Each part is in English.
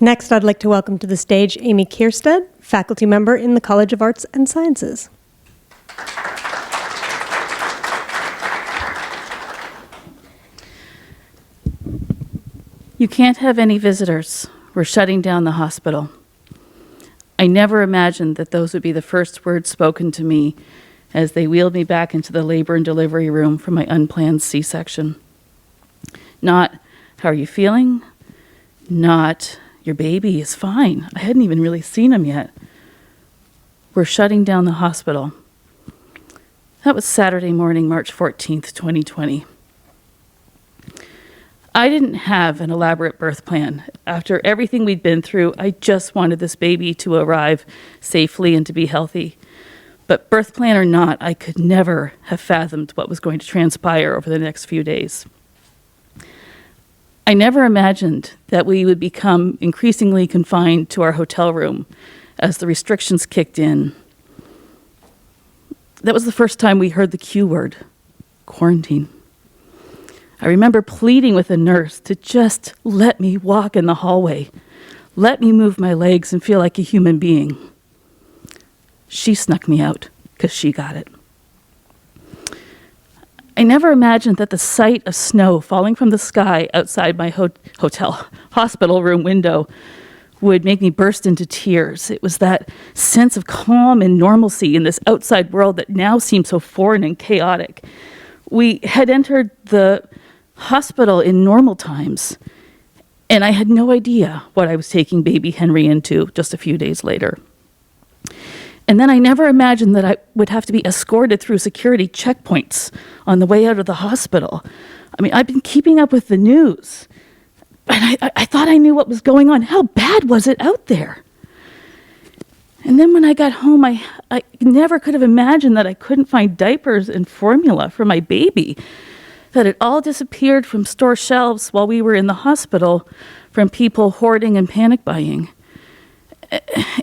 Next, I'd like to welcome to the stage Amy Keirstead, faculty member in the College of Arts and Sciences. You can't have any visitors. We're shutting down the hospital. I never imagined that those would be the first words spoken to me as they wheeled me back into the labor and delivery room for my unplanned C-section. Not, how are you feeling? Not, your baby is fine. I hadn't even really seen him yet. We're shutting down the hospital. That was Saturday morning, March 14th, 2020. I didn't have an elaborate birth plan. After everything we'd been through, I just wanted this baby to arrive safely and to be healthy. But birth plan or not, I could never have fathomed what was going to transpire over the next few days. I never imagined that we would become increasingly confined to our hotel room as the restrictions kicked in. That was the first time we heard the Q word, quarantine. I remember pleading with a nurse to just let me walk in the hallway, let me move my legs and feel like a human being. She snuck me out because she got it. I never imagined that the sight of snow falling from the sky outside my hospital room window would make me burst into tears. It was that sense of calm and normalcy in this outside world that now seemed so foreign and chaotic. We had entered the hospital in normal times, and I had no idea what I was taking baby Henry into just a few days later. And then I never imagined that I would have to be escorted through security checkpoints on the way out of the hospital. I mean, I've been keeping up with the news, and I thought I knew what was going on. How bad was it out there? And then when I got home, I never could have imagined that I couldn't find diapers and formula for my baby, that it all disappeared from store shelves while we were in the hospital from people hoarding and panic buying.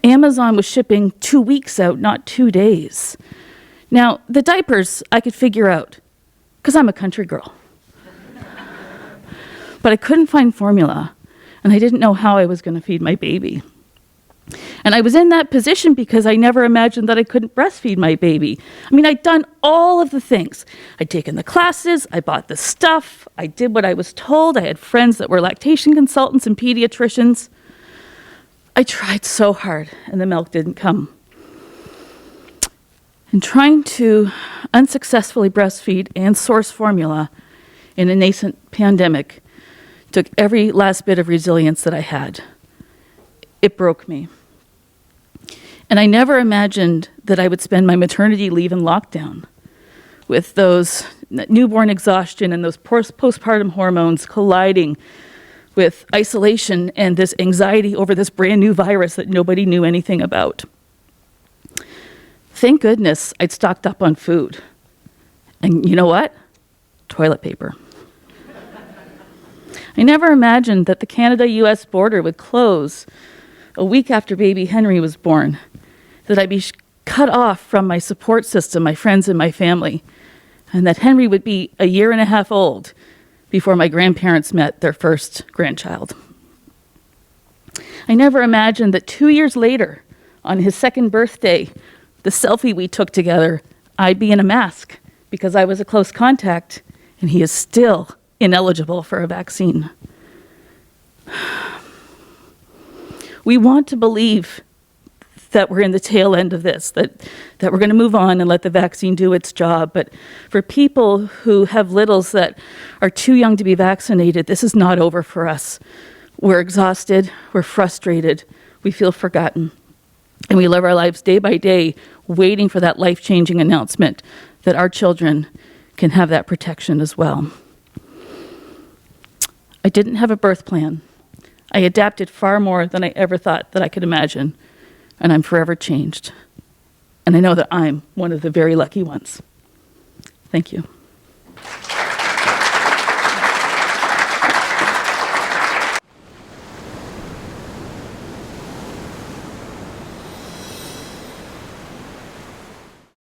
Amazon was shipping 2 weeks out, not 2 days. Now, the diapers I could figure out, because I'm a country girl. But I couldn't find formula, and I didn't know how I was going to feed my baby. And I was in that position because I never imagined that I couldn't breastfeed my baby. I mean, I'd done all of the things. I'd taken the classes, I bought the stuff, I did what I was told, I had friends that were lactation consultants and pediatricians. I tried so hard, and the milk didn't come. And trying to unsuccessfully breastfeed and source formula in a nascent pandemic took every last bit of resilience that I had. It broke me. And I never imagined that I would spend my maternity leave in lockdown with those newborn exhaustion and those postpartum hormones colliding with isolation and this anxiety over this brand new virus that nobody knew anything about. Thank goodness I'd stocked up on food. And you know what? Toilet paper. I never imagined that the Canada-US border would close a week after baby Henry was born, that I'd be cut off from my support system, my friends and my family, and that Henry would be 1.5 years old before my grandparents met their first grandchild. I never imagined that 2 years later, on his second birthday, the selfie we took together, I'd be in a mask because I was a close contact, and he is still ineligible for a vaccine. We want to believe that we're in the tail end of this, that we're going to move on and let the vaccine do its job. But for people who have littles that are too young to be vaccinated, this is not over for us. We're exhausted, we're frustrated, we feel forgotten. And we live our lives day by day waiting for that life-changing announcement that our children can have that protection as well. I didn't have a birth plan. I adapted far more than I ever thought that I could imagine, and I'm forever changed. And I know that I'm one of the very lucky ones. Thank you.